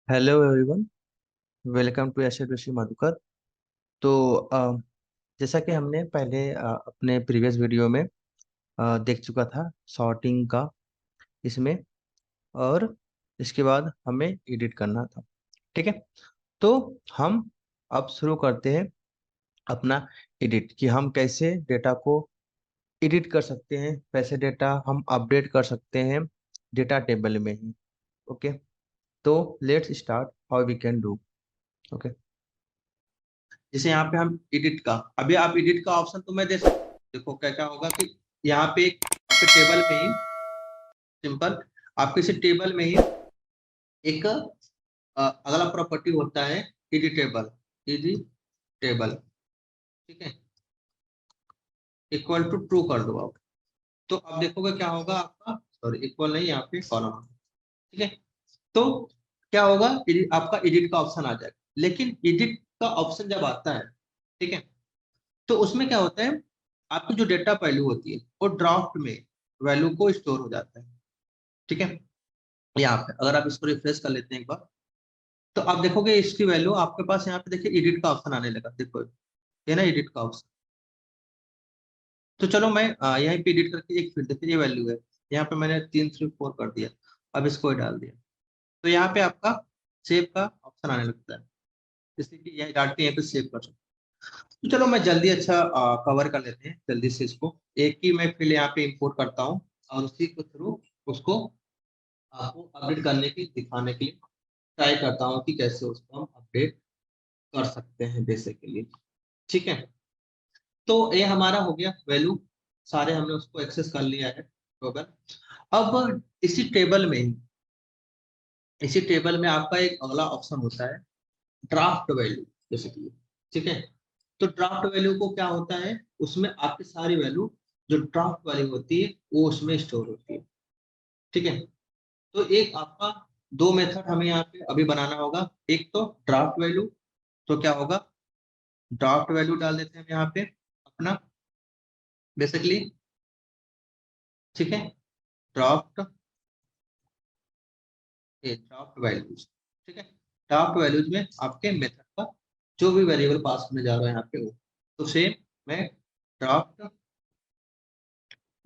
Hello everyone. Welcome to S Rishi Madhukar. तो जैसा कि हमने पहले अपने प्रीवियस वीडियो में देख चुका था सॉर्टिंग का इसमें, और इसके बाद हमें एडिट करना था। ठीक है, तो हम अब शुरू करते हैं अपना एडिट, कि हम कैसे डेटा को एडिट कर सकते हैं, कैसे डेटा हम अपडेट कर सकते हैं डेटा टेबल में ही। ओके, तो let's start how we can do. Okay, जैसे यहाँ पे हम एडिट का, अभी आप एडिट का ऑप्शन तो मैं दे सकता हूँ। देखो क्या क्या होगा कि यहाँ पे आपके टेबल में ही सिंपल, आपके इसी टेबल में ही एक अगला प्रॉपर्टी होता है एडिटेबल। एडिटेबल, ठीक है, इक्वल टू ट्रू कर दो आप। तो अब देखोगे क्या होगा आपका, सॉरी इक्वल नहीं, यहाँ पे कॉलम, ठीक है। तो क्या होगा, आपका एडिट का ऑप्शन आ जाएगा। लेकिन एडिट का ऑप्शन जब आता है, ठीक है, तो उसमें क्या होता है, आपकी जो डेटा वैल्यू होती है वो ड्राफ्ट में वैल्यू को स्टोर हो जाता है। ठीक है, यहाँ पे अगर आप इसको रिफ्रेश कर लेते हैं एक बार, तो आप देखोगे इसकी वैल्यू आपके पास यहाँ पे देखिए एडिट का ऑप्शन आने लगा। देखो ये ना एडिट का ऑप्शन। तो चलो मैं यहीं पे एडिट करके एक फील्ड, देखिए ये वैल्यू है, यहाँ पे मैंने 334 कर दिया, अब इसको ही डाल दिया। तो यहाँ पे आपका सेव का ऑप्शन आने लगता है, जैसे कि यही डाल के यहाँ पे सेव कर सकते हैं। तो चलो मैं जल्दी अच्छा कवर कर लेते हैं जल्दी से इसको। एक ही मैं फील्ड यहाँ पे इंपोर्ट करता हूँ और उसी के थ्रू उसको आपको अपडेट करने की, दिखाने के लिए ट्राई करता हूँ कि कैसे उसको हम अपडेट कर सकते हैं बेसिकली। ठीक है, तो ये हमारा हो गया वैल्यू, सारे हमने उसको एक्सेस कर लिया है टोटल। अब इसी टेबल में आपका एक अगला ऑप्शन होता है ड्राफ्ट वैल्यू बेसिकली। ठीक है, तो ड्राफ्ट वैल्यू को क्या होता है, उसमें आपकी सारी वैल्यू जो ड्राफ्ट वाली होती है वो उसमें स्टोर होती है। ठीक है, तो एक आपका दो मेथड हमें यहाँ पे अभी बनाना होगा। एक तो ड्राफ्ट वैल्यू, तो क्या होगा, ड्राफ्ट वैल्यू डाल देते हैं हम यहाँ पे अपना बेसिकली। ठीक है, ड्राफ्ट, ड्राफ्ट वैल्यूज। ठीक है, ड्राफ्ट वैल्यूज में आपके मेथड का जो भी वेरिएबल पास होने जा रहा है यहाँ पे वो, तो सेम मैं ड्राफ्ट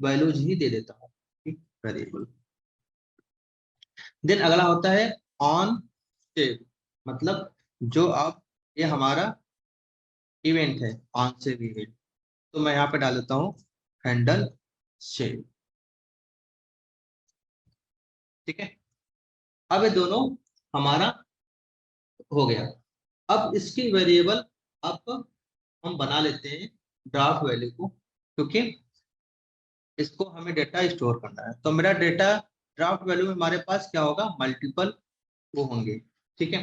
वैल्यूज ही दे देता हूँ वेरिएबल। देन अगला होता है ऑन सेव, मतलब जो आप, ये हमारा इवेंट है ऑन सेव इवेंट, तो मैं यहाँ पे डाल देता हूँ हैंडल सेव। ठीक है, अब ये दोनों हमारा हो गया। अब इसकी वेरिएबल अब हम बना लेते हैं ड्राफ्ट वैल्यू को, क्योंकि इसको हमें डेटा स्टोर करना है। तो मेरा डेटा ड्राफ्ट वैल्यू में हमारे पास क्या होगा, मल्टीपल वो होंगे। ठीक है,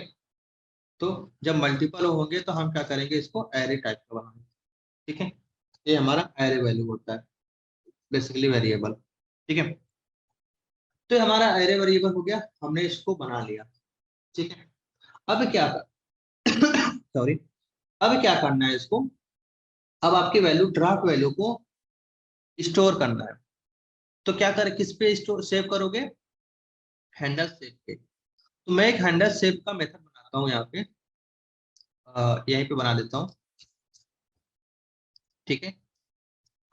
तो जब मल्टीपल होंगे तो हम क्या करेंगे, इसको एरे टाइप का बनाएंगे। ठीक है, ये हमारा एरे वैल्यू होता है बेसिकली वेरिएबल। ठीक है, तो ये हमारा एरे वेरिएबल हो गया, हमने इसको बना लिया। ठीक है, अब क्या कर सॉरी, अब क्या करना है इसको, अब आपकी वैल्यू ड्राफ्ट वैल्यू को स्टोर करना है। तो क्या कर, किस पे स्टोर सेव करोगे, हैंडल सेव पे। तो मैं एक हैंडल सेव का मेथड बनाता हूँ यहाँ पे, यहीं पे बना देता हूँ। ठीक है,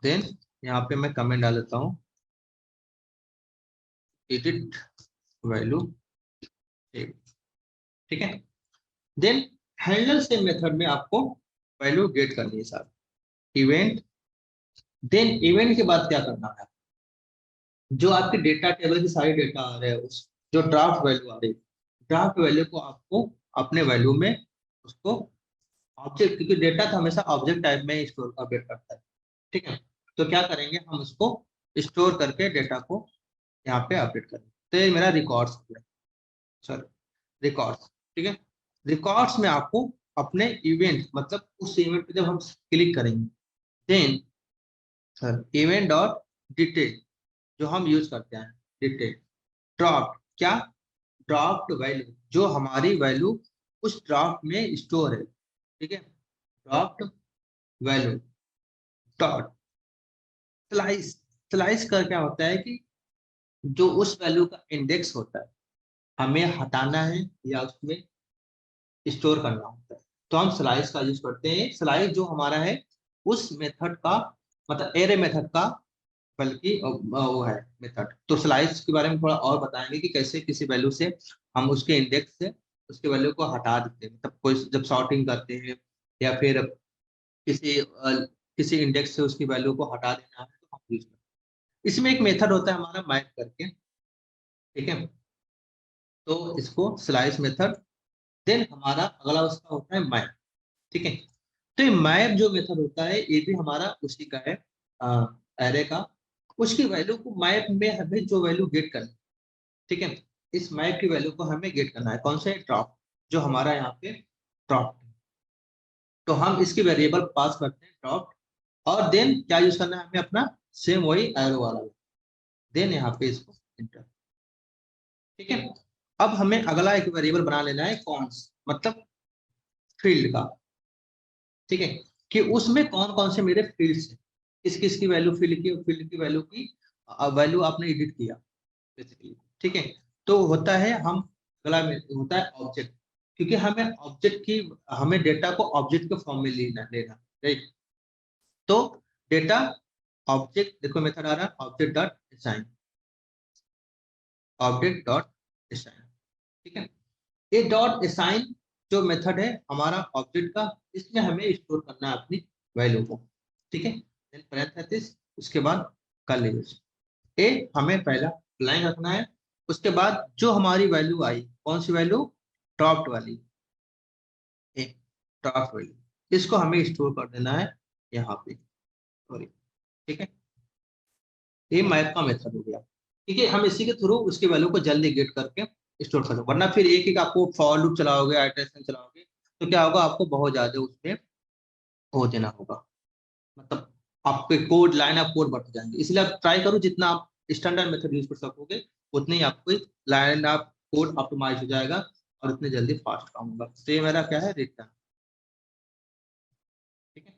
देन यहाँ पे मैं कमेंट डाल देता हूँ एडिट वैल्यू सेव। ठीक है, देन हैंडल सेव मेथड में आपको वैल्यू गेट करनी है सर, इवेंट। देन इवेंट के बाद क्या करना है, जो आपके डेटा टेबल की सारी डेटा आ रहे हैं उस, जो ड्राफ्ट वैल्यू आ रही है, ड्राफ्ट वैल्यू को आपको अपने वैल्यू में उसको ऑब्जेक्ट, क्योंकि डेटा तो हमेशा ऑब्जेक्ट टाइप में स्टोर अपडेट करता है। ठीक है, तो क्या करेंगे, हम उसको स्टोर करके डेटा को यहाँ पे अपडेट करेंगे। तो ये मेरा रिकॉर्ड्स हो गया, सर रिकॉर्ड्स। ठीक है, रिकॉर्ड्स में आपको अपने इवेंट, मतलब उस इवेंट पे जब हम क्लिक करेंगे, then sir event dot detail, जो हम यूज करते हैं डिटेल, ड्राफ्ट क्या, ड्राफ्ट वैल्यू, जो हमारी वैल्यू उस ड्राफ्ट में स्टोर है। ठीक है, draft value dot slice. Slice का क्या होता है कि जो उस वैल्यू का इंडेक्स होता है, हमें हटाना है या उसमें स्टोर करना होता है, तो हम स्लाइस का यूज करते हैं। स्लाइस जो हमारा है उस मेथड का, मतलब एरे मेथड का, बल्कि वो है मेथड। तो स्लाइस के बारे में थोड़ा और बताएंगे कि कैसे किसी वैल्यू से हम उसके इंडेक्स से उसके वैल्यू को हटा देते हैं, मतलब कोई जब सॉर्टिंग करते हैं या फिर किसी इंडेक्स से उसकी वैल्यू को हटा देना है तो हम यूज करते हैं। इसमें एक मेथड होता है हमारा मैप करके, ठीक है। तो इसको स्लाइस मेथड, देन हमारा अगला उसका होता है मैप, ठीक है। तो ये मैप जो मेथड होता है ये भी हमारा उसी का है, एरे का। उसकी वैल्यू को मैप में हमें जो वैल्यू गेट करनी है, ठीक है। इस मैप की वैल्यू को हमें गेट करना है कौन से, ड्रॉप, जो हमारा यहाँ पे ड्रॉप। तो हम इसकी वेरिएबल पास करते हैं ड्रॉप, और देन क्या यूज करना है हमें अपना, सेम वही एरो वाला, देन यहाँ पे इसको इंटर, ठीक है। अब हमें अगला एक वेरिएबल बना लेना है कॉन्स, मतलब फील्ड का, ठीक है, कि उसमें कौन कौन से मेरे फील्ड्स हैं, किस किस की वैल्यू फील्ड की वैल्यू की वैल्यू आपने एडिट किया बेसिकली, ठीक है। तो होता है हम, अगला में होता है ऑब्जेक्ट, क्योंकि हमें ऑब्जेक्ट की, हमें डेटा को ऑब्जेक्ट के फॉर्म में लेना लेना, राइट। तो डेटा ऑब्जेक्ट, देखो मेथड आ रहा है object dot assign, object dot assign, ठीक है। ये डॉट असाइन जो मेथड है हमारा ऑब्जेक्ट का, इसमें हमें स्टोर करना है अपनी वैल्यू को, ठीक है। देन पैरेंथेसिस, उसके बाद कर्ली ब्रैकेट, ए हमें पहला लाइन रखना है। उसके बाद जो हमारी वैल्यू आई, कौन सी वैल्यू, ड्रॉप्ड वाली, ए ड्रॉप वैल्यू, इसको हमें स्टोर कर देना है यहाँ पे, सॉरी, ठीक है। ये मैप का मेथड हो गया, ठीक है। हम इसी के थ्रू उसकी वैल्यू को जल्दी गेट करके स्टोर कर सकते, वरना फिर एक एक आपको फॉर लूप चलाओगे, आइटरेशन चलाओगे, तो क्या होगा, आपको बहुत ज्यादा उसमें हो देना होगा, मतलब आपके कोड, लाइन ऑफ कोड बढ़ जाएंगे। इसलिए आप ट्राई करो जितना आप स्टैंडर्ड मेथड यूज कर सकोगे, उतनी ही आपको लाइन ऑफ कोड ऑप्टिमाइज हो जाएगा और उतने जल्दी फास्ट काम होगा। तो ये मेरा क्या है, रिटर्न, ठीक है,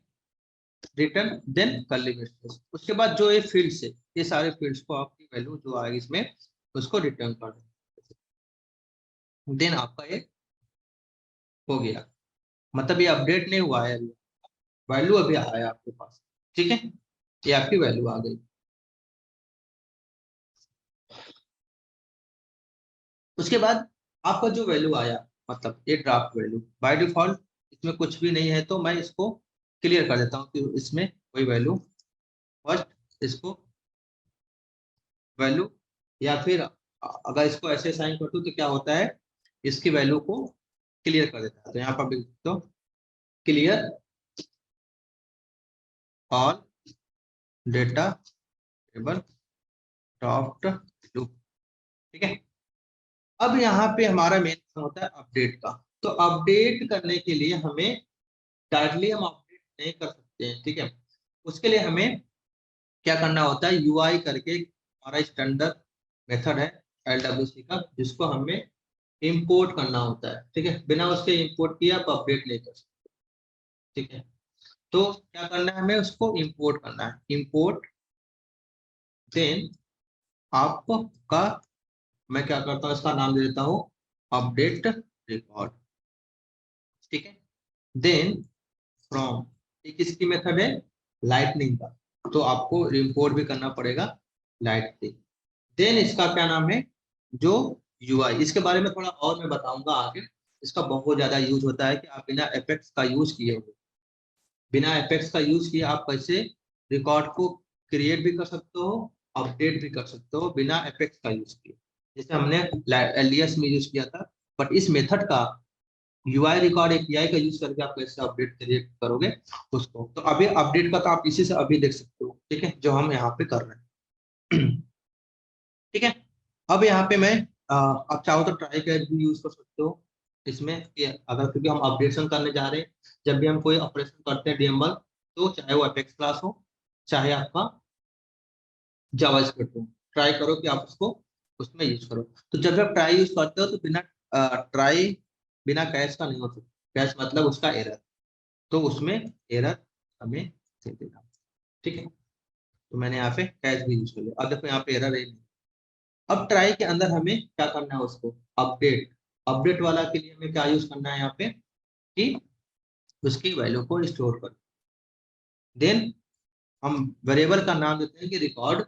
रिटर्न देन कर्ली ब्रैकेट। उसके बाद जो ये फील्ड्स है, ये सारे फील्ड्स को आपकी वैल्यू जो आएगी इसमें उसको रिटर्न कर दें, देन आपका ये हो गया, मतलब ये अपडेट नहीं हुआ है, वैल्यू अभी आया है आपके पास, ठीक है, ये आपकी वैल्यू आ गई। उसके बाद आपका जो वैल्यू आया, मतलब ये ड्राफ्ट वैल्यू बाय डिफॉल्ट इसमें कुछ भी नहीं है, तो मैं इसको क्लियर कर देता हूँ कि इसमें कोई वैल्यू, फर्स्ट इसको वैल्यू, या फिर अगर इसको ऐसे साइन कर दूं तो क्या होता है, इसकी वैल्यू को क्लियर कर देता है। तो यहाँ पर लिख दो clear all data table draft loop, ठीक है। अब यहाँ पे हमारा मेन काम होता है अपडेट का। तो अपडेट करने के लिए हमें डायरेक्टली हम अपडेट नहीं कर सकते हैं, ठीक है। उसके लिए हमें क्या करना होता है, यूआई करके हमारा स्टैंडर्ड मेथड है LWC का, जिसको हमें इंपोर्ट करना होता है, ठीक है। बिना उसके इंपोर्ट किए आप अपडेट नहीं कर सकते, ठीक है। तो क्या करना है, हमें उसको इंपोर्ट करना है, इंपोर्ट देन आपका, मैं क्या करता हूँ इसका नाम दे देता हूँ अपडेट रिकॉर्ड, ठीक है। देन फ्रॉम, ये किसकी मेथड है, लाइटनिंग का, तो आपको इंपोर्ट भी करना पड़ेगा लाइटनिंग। देन इसका क्या नाम है, जो यूआई, इसके बारे में थोड़ा और मैं बताऊंगा आगे। इसका बहुत ज्यादा यूज होता है कि आप बिना एपेक्स का यूज किए हुए, बिना एपेक्स का यूज किए आप कैसे रिकॉर्ड को क्रिएट भी कर सकते हो, अपडेट भी कर सकते हो बिना एपेक्स का यूज किए, जैसे हमने एलियस में यूज किया था। बट इस मेथड का, यूआई रिकॉर्ड एपीआई का यूज करके आप कैसे अपडेट क्रिएट करोगे उसको, तो अभी अपडेट का तो आप इसी से अभी देख सकते हो, ठीक है, जो हम यहाँ पे कर रहे हैं। ठीक है। अब यहाँ पे मैं आप चाहो तो ट्राई कैच भी यूज कर सकते हो इसमें, कि अगर, क्योंकि हम अपडेशन करने जा रहे हैं, जब भी हम कोई ऑपरेशन करते हैं डीएमएल, तो चाहे वो एपेक्स क्लास हो, चाहे आपका जावास्क्रिप्ट हो, ट्राई करो कि आप उसको उसमें यूज करो। तो जब आप ट्राई यूज करते हो तो बिना ट्राई, बिना कैश का नहीं हो सकता, कैश मतलब उसका एरर, तो उसमें एरर हमें दे देना, ठीक है। तो मैंने यहाँ पे कैश भी यूज कर लिया, अब देखो यहाँ पे एरर है, अब ट्राई के अंदर हमें क्या करना है, उसको अपडेट, अपडेट वाला के लिए हमें क्या यूज करना है यहाँ पे कि उसकी वैल्यू को स्टोर कर, देन हम वेरिएबल का नाम देते हैं कि रिकॉर्ड,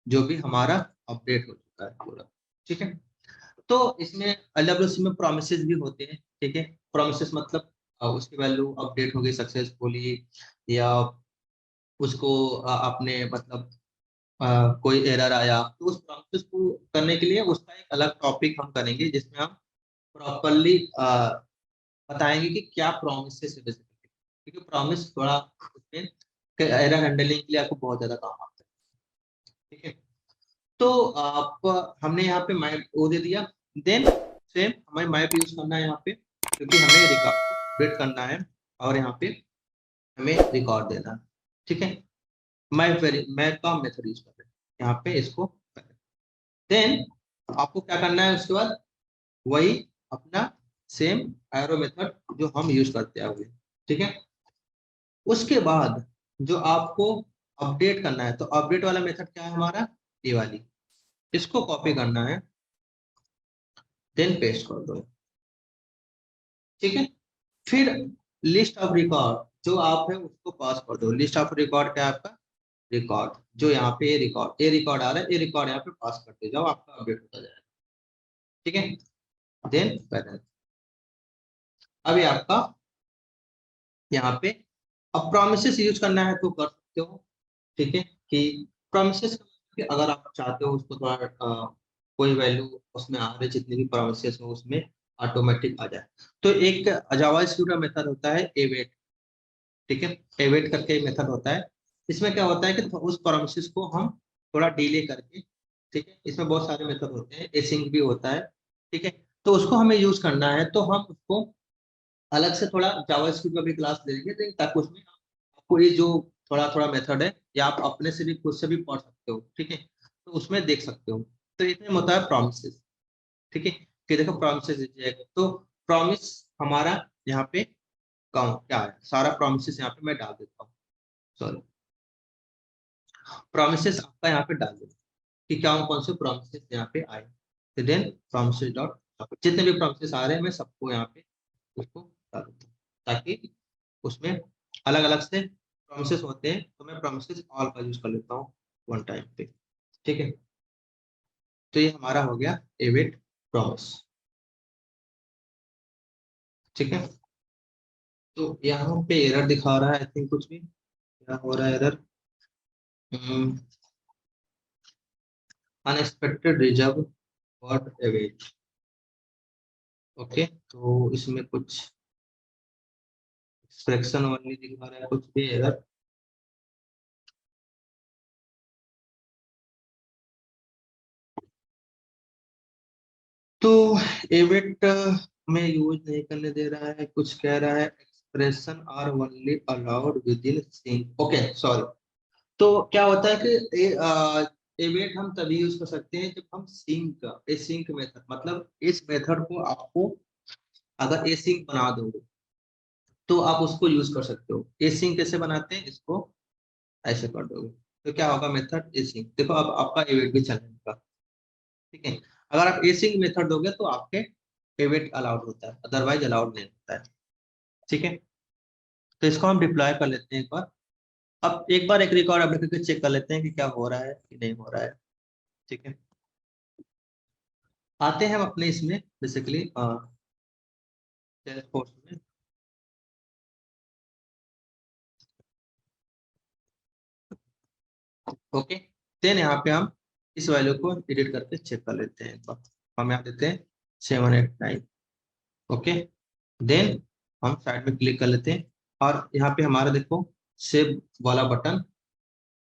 जो भी हमारा अपडेट हो चुका है पूरा। ठीक है, तो इसमें एलडब्ल्यूसी में प्रोमिसेस भी होते हैं। ठीक है, प्रोमिसेस मतलब उसकी वैल्यू अपडेट हो गई सक्सेसफुली, या उसको आपने मतलब कोई एरर आया, तो उस प्रोमिस को करने के लिए उसका एक अलग टॉपिक हम करेंगे, जिसमें हम प्रॉपरली बताएंगे कि क्या प्रोमिस है बेसिकली, क्योंकि प्रॉमिस थोड़ा उसमें एरर हैंडलिंग के लिए आपको बहुत ज्यादा काम आता है। ठीक है, तो आप हमने यहाँ पे मैप वो दे दिया, देन सेम हमें मैप यूज करना है यहाँ पे, क्योंकि हमें रिकॉर्ड को अपडेट करना है और यहाँ पे हमें रिकॉर्ड देना है। ठीक है, मैप का मेथड यूज कर रहे हैं यहाँ पे, इसको देन आपको क्या करना है उसके बाद, वही अपना सेम एरो मेथड जो हम यूज करते हुए। ठीक है, उसके बाद जो आपको अपडेट करना है, तो अपडेट वाला मेथड क्या है हमारा, ये वाली, इसको कॉपी करना है, देन पेस्ट कर दो। ठीक है, फिर लिस्ट ऑफ रिकॉर्ड जो आप है उसको पास कर दो। लिस्ट ऑफ रिकॉर्ड क्या है आपका, रिकॉर्ड जो यहाँ पे ये रिकॉर्ड आ रहा है, ये रिकॉर्ड यहाँ पे पास करते जाओ, आपका अपडेट होता जाएगा। ठीक है, देन पैरेंट, अभी आपका यहाँ पे अब प्रोमिसेस यूज करना है तो कर सकते हो। ठीक है, कि प्रोमिसेस अगर आप चाहते हो उसको थोड़ा कोई वैल्यू उसमें आ रही, जितनी भी प्रोमिसेस हो उसमें ऑटोमेटिक आ जाए, तो एक जावा स्क्रिप्ट का मेथड होता है एवेट। ठीक है, एवेट करके मेथड होता है, इसमें क्या होता है कि उस प्रोमिसेस को हम थोड़ा डिले करके, ठीक है, इसमें बहुत सारे मेथड होते हैं, एसिंक भी होता है। ठीक है, तो उसको हमें यूज करना है, तो हम उसको अलग से थोड़ा जावास्क्रिप्ट का भी क्लास ले लेंगे, ताकि उसमें आपको ये जो थोड़ा थोड़ा मेथड है, या आप अपने से भी खुद से भी पढ़ सकते हो। ठीक है, तो उसमें देख सकते हो, तो इसमें होता है प्रॉमिसेस। ठीक है, कि देखो प्रॉमिसेस, तो प्रॉमिस हमारा यहाँ पे काउंट क्या है, सारा प्रॉमिसेस यहाँ पे मैं डाल देता हूँ। सॉरी, प्रॉमिसेस आपका यहाँ पे डाल देता हूँ कि क्या कौन से प्रॉमिसेस यहाँ पे आए, तो देन प्रॉमिसेस डॉट, जितने भी प्रॉमिसेस आ रहे हैं मैं सबको यहाँ पे उसको डाल देता हूँ, ताकि उसमें अलग अलग से प्रोमिसेस होते हैं, तो मैं प्रोमिसेस ऑल का यूज कर लेता हूँ वन टाइम पे। ठीक है, तो ये हमारा हो गया एवेट प्रॉमिस। ठीक है, तो यहाँ पे एरर दिखा रहा है, आई थिंक कुछ भी क्या हो रहा है error, unexpected reserve got await. Okay, तो इसमें कुछ एक्सप्रेशन वाली दिखा रहा है, कुछ भी एरर। तो एवेट में यूज नहीं करने दे रहा है, कुछ कह रहा है expression are only allowed within sync. Okay sorry, तो क्या होता है कि एवेट हम तभी यूज कर सकते हैं जब हम सिंक, एसिंक मेथड, मतलब इस मेथड को आपको अगर एसिंक बना दोगे तो आप उसको यूज कर सकते हो। एसिंक कैसे बनाते हैं, इसको ऐसे कर दोगे तो क्या होगा, मेथड एसिंक, देखो अब आपका एवेट भी चलेगा। ठीक है, अगर आप एसिंक मेथड दोगे तो आपके एवेट अलाउड होता है, अदरवाइज अलाउड नहीं होता है। ठीक है, तो इसको हम डिप्लॉय कर लेते हैं एक बार। अब एक बार एक रिकॉर्ड अपडेट करके चेक कर लेते हैं कि क्या हो रहा है कि नहीं हो रहा है। ठीक है, आते हैं हम अपने इसमें बेसिकली सेल्सफोर्स में। ओके, देन यहाँ पे हम इस वैल्यू को एडिट करके चेक कर लेते हैं एक बार। हम यहाँ देते हैं 789। ओके, देन हम साइड में क्लिक कर लेते हैं, और यहाँ पे हमारा देखो सेव वाला बटन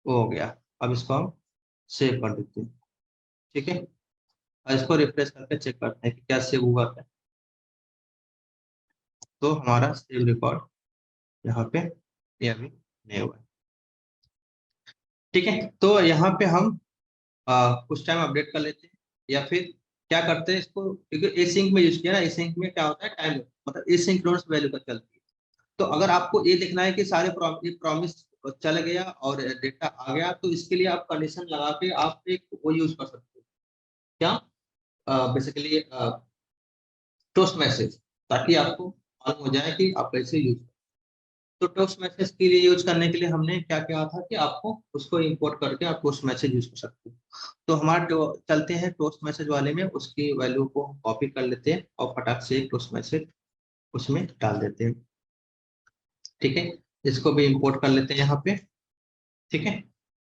वो हो गया। अब इसको हम सेव कर देते हैं। ठीक है, और इसको रिफ्रेश करके चेक करते हैं कि क्या सेव हुआ क्या। तो हमारा सेव रिकॉर्ड यहाँ पे ये अभी नहीं हुआ है। ठीक है, तो यहाँ पे हम कुछ टाइम अपडेट कर लेते हैं, या फिर क्या करते हैं इसको, क्योंकि एसिंक में यूज किया ना, एसिंक में क्या होता है टाइम, मतलब एसिंक्रोनस वैल्यू पर चलती है। तो अगर आपको ये देखना है कि सारे प्रॉमिस चल गया और डेटा आ गया, तो इसके लिए आप कंडीशन लगा के आप एक वो यूज कर सकते हो, क्या बेसिकली टोस्ट मैसेज, ताकि आपको मालूम हो जाए कि आप कैसे यूज। तो टोस्ट मैसेज के लिए यूज करने के लिए हमने क्या किया था कि आपको उसको इंपोर्ट करके आप टोस्ट मैसेज यूज कर सकते हो। तो हमारा चलते हैं टोस्ट मैसेज वाले में, उसकी वैल्यू को कॉपी कर लेते हैं और फटाक से एक टोस्ट मैसेज उसमें डाल देते हैं। ठीक है, इसको भी इंपोर्ट कर लेते हैं यहाँ पे। ठीक है,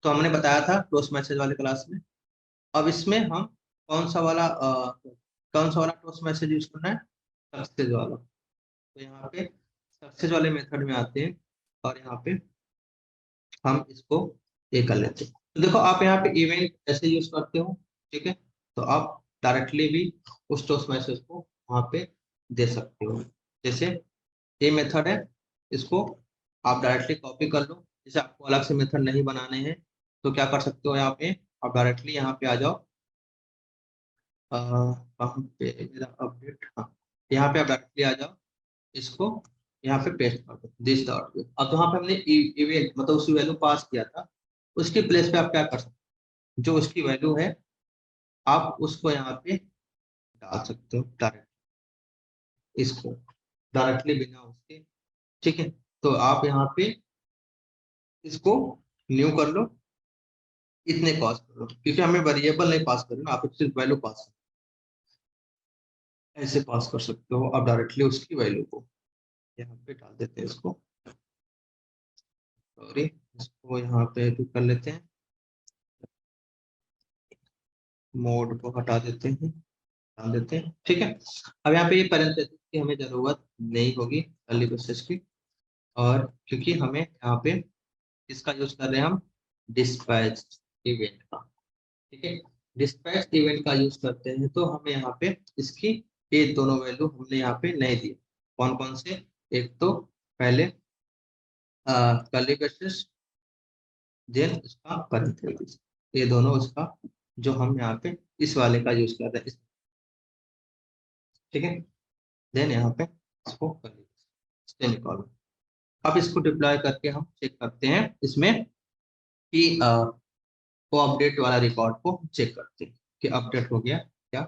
तो हमने बताया था टोस्ट मैसेज वाले क्लास में। अब इसमें हम कौन सा वाला टोस्ट मैसेज यूज करना है, सक्सेस वाला। तो यहाँ पे सक्सेस वाले मेथड में आते हैं और यहाँ पे हम इसको ये कर लेते हैं। तो देखो आप यहाँ पे इवेंट ऐसे यूज करते हो। ठीक है, तो आप डायरेक्टली भी उस टोस्ट मैसेज को वहाँ पे दे सकते हो। जैसे ये मेथड है, इसको आप डायरेक्टली कॉपी कर लो। जैसे आपको अलग से मेथड नहीं बनाने हैं तो क्या कर सकते हो, यहाँ पे आप डायरेक्टली यहाँ पे आ जाओ। कहाँ पे मेरा अपडेट, हाँ, यहाँ पे आप डायरेक्टली आ जाओ, इसको यहाँ पे पेस्ट कर दो दिस डॉट पे। अब जहाँ पे हमने इवेंट मतलब उसकी वैल्यू पास किया था, उसके प्लेस पे आप क्या कर सकते हो, जो उसकी वैल्यू है आप उसको यहाँ पे डाल सकते हो डायरेक्ट, इसको डायरेक्टली बिना उसके। ठीक है, तो आप यहाँ पे इसको न्यू कर लो, इतने पास कर लो, क्योंकि हमें वेरिएबल नहीं पास करना, आप सिर्फ वैल्यू पास ऐसे पास कर सकते हो। आप डायरेक्टली उसकी वैल्यू को यहाँ पे डाल देते हैं, इसको सॉरी, इसको यहाँ पे भी कर लेते हैं, मोड को हटा देते हैं, डाल देते हैं। ठीक है, अब यहाँ पे ये पैरेंथेसिस की हमें जरूरत नहीं होगी, कर्ली ब्रेसेस की। और क्योंकि हमें यहाँ पे इसका यूज कर रहे हैं हम डिस्पैच इवेंट का। ठीक है, डिस्पैच इवेंट का यूज करते हैं तो हमें यहाँ पे इसकी ये दोनों वैल्यू हमने यहाँ पे नहीं दिए। कौन कौन से, एक तो पहले कर्ली ब्रेसेस, देन उसका पैरेंथेसिस, ये दोनों उसका जो हम यहाँ पे इस वाले का यूज कर रहे हैं ठीक है, देन यहाँ पे इसको कर्ली सेमीकोलन। अब इसको डिप्लॉय करके हम चेक करते हैं इसमें कि वो अपडेट वाला रिकॉर्ड को चेक करते हैं कि अपडेट हो गया क्या।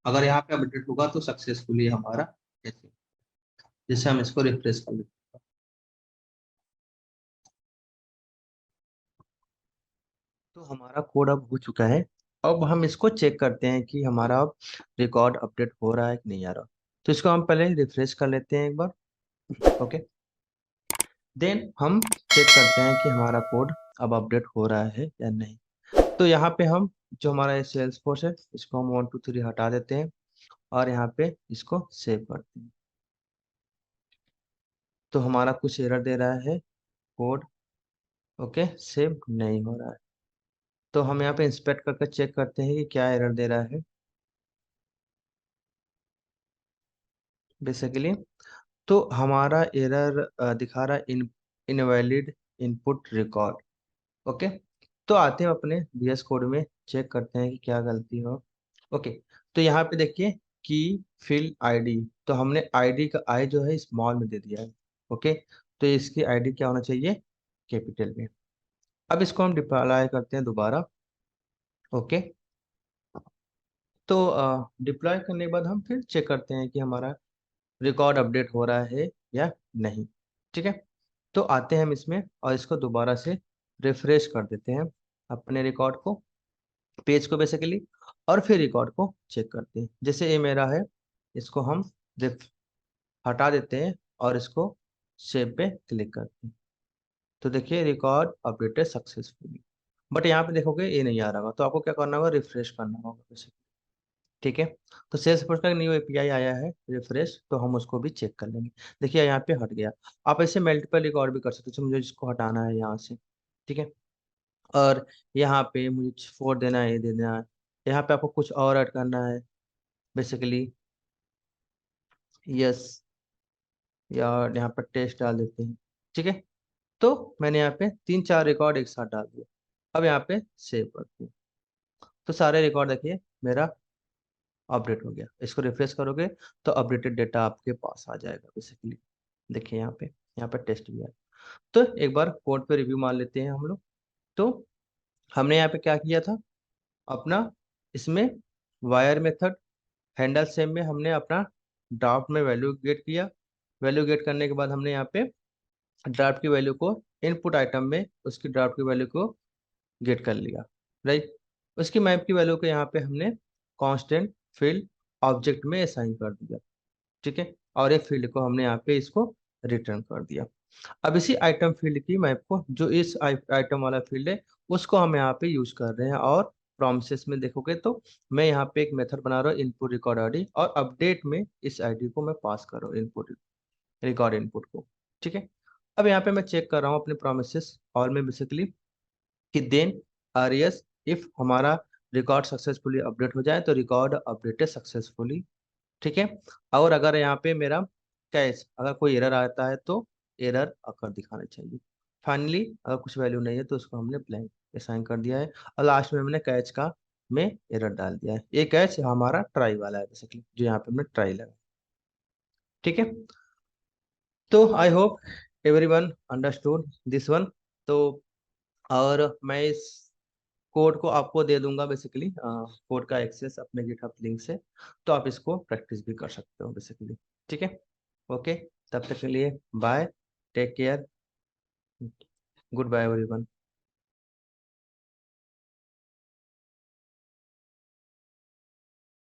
अगर यहाँ पे अपडेट होगा तो सक्सेसफुली हमारा ऐसे, जैसे हम इसको रिफ्रेश कर लेते हैं। तो हमारा कोड अब हो चुका है। अब हम इसको चेक करते हैं कि हमारा अब रिकॉर्ड अपडेट हो रहा है कि नहीं आ रहा। तो इसको हम पहले रिफ्रेश कर लेते हैं एक बार। ओके, देन हम चेक करते हैं कि हमारा कोड अब अपडेट हो रहा है या नहीं। तो यहाँ पे हम जो हमारा सेल्स फोर्स है इसको हम 1 2 3 हटा देते हैं और यहाँ पे इसको सेव करते हैं। तो हमारा कुछ एरर दे रहा है, कोड ओके सेव नहीं हो रहा है। तो हम यहाँ पे इंस्पेक्ट करके चेक करते हैं कि क्या एरर दे रहा है बेसिकली। तो हमारा एरर दिखा रहा है इनवैलिड इनपुट रिकॉर्ड। ओके, तो आते हैं अपने VS कोड में, चेक करते हैं कि क्या गलती हो। ओके, तो यहाँ पे देखिए की फिल आईडी, तो हमने आईडी का आई जो है स्मॉल में दे दिया है। ओके, तो इसकी आईडी क्या होना चाहिए, कैपिटल में। अब इसको हम डिप्लॉय करते हैं दोबारा। ओके, तो डिप्लॉय करने के बाद हम फिर चेक करते हैं कि हमारा रिकॉर्ड अपडेट हो रहा है या नहीं। ठीक है, तो आते हैं हम इसमें और इसको दोबारा से रिफ्रेश कर देते हैं अपने रिकॉर्ड को, पेज को बेसिकली, और फिर रिकॉर्ड को चेक करते हैं। जैसे ये मेरा है, इसको हम रिफ हटा देते हैं और इसको सेव पे क्लिक करते हैं। तो देखिए रिकॉर्ड अपडेटेड सक्सेसफुली, बट यहाँ पे देखोगे ये नहीं आ रहा होगा, तो आपको क्या करना होगा, रिफ्रेश करना होगा बेसिकली। ठीक है, तो सेल्सफोर्स का न्यू एपीआई आया है रिफ्रेश, तो हम उसको भी चेक कर लेंगे। देखिए यहाँ पे हट गया। आप ऐसे मल्टीपल रिकॉर्ड भी कर सकते हो, तो मुझे इसको हटाना है यहाँ से। ठीक है, और यहाँ पे मुझे 4 देना है, ये दे देना है। यहाँ पे आपको कुछ और ऐड करना है बेसिकली, यस, या यहाँ पर टेस्ट डाल देते हैं। ठीक है, तो मैंने यहाँ पे 3 4 रिकॉर्ड एक साथ डाल दिया। अब यहाँ पे सेव करते हैं, तो सारे रिकॉर्ड देखिए मेरा अपडेट हो गया। इसको रिफ्रेश करोगे तो अपडेटेड डेटा आपके पास आ जाएगा बेसिकली। देखिए यहाँ पे टेस्ट भी है। तो एक बार कोड पे रिव्यू मार लेते हैं हम लोग। तो हमने यहाँ पे क्या किया था, अपना इसमें वायर मेथड हैंडल सेम में हमने अपना ड्राफ्ट में वैल्यू गेट किया। वैल्यू गेट करने के बाद हमने यहाँ पे ड्राफ्ट की वैल्यू को इनपुट आइटम में उसकी ड्राफ्ट की वैल्यू को गेट कर लिया, राइट। उसकी मैप की वैल्यू को यहाँ पे हमने कांस्टेंट फील्ड ऑब्जेक्ट में असाइन कर दिया, ठीक है। और एक फील्ड को हमने यहाँ पे इसको रिटर्न कर दिया। अब इसी आइटम फील्ड की मैप को, जो इस आइटम वाला फील्ड है, उसको हम यहाँ पे यूज कर रहे हैं। और प्रोमिसेस में देखोगे तो मैं यहाँ पे एक मेथड बना रहा हूँ इनपुट रिकॉर्ड आईडी, और अपडेट में इस आईडी को मैं पास कर रहा हूँ इनपुट रिकॉर्ड इनपुट को, ठीक है। अब यहाँ पे मैं चेक कर रहा हूँ अपने प्रोमिसेस और में बेसिकली कि देन आरएस इफ हमारा रिकॉर्ड सक्सेसफुली अपडेट हो जाए तो रिकॉर्ड अपडेटेड सक्सेसफुली, ठीक है। और अगर यहाँ पे मेरा कैश अगर कोई एरर आता है तो एरर अकर दिखाना चाहिए। फाइनली अगर कुछ वैल्यू नहीं है तो उसको हमने ब्लैंक असाइन कर दिया है, और लास्ट में हमने कैच का में एरर डाल दिया है। ये कैच हमारा ट्राई वाला है बेसिकली, जो यहाँ पे हमने ट्राई लगा, ठीक है। तो I hope everyone understood this one. तो और मैं इस कोड को आपको दे दूंगा बेसिकली, कोड का एक्सेस अपने गिटहब लिंक से, तो आप इसको प्रैक्टिस भी कर सकते हो बेसिकली, ठीक है। ओके, तब तक के लिए bye, take care, good bye everyone.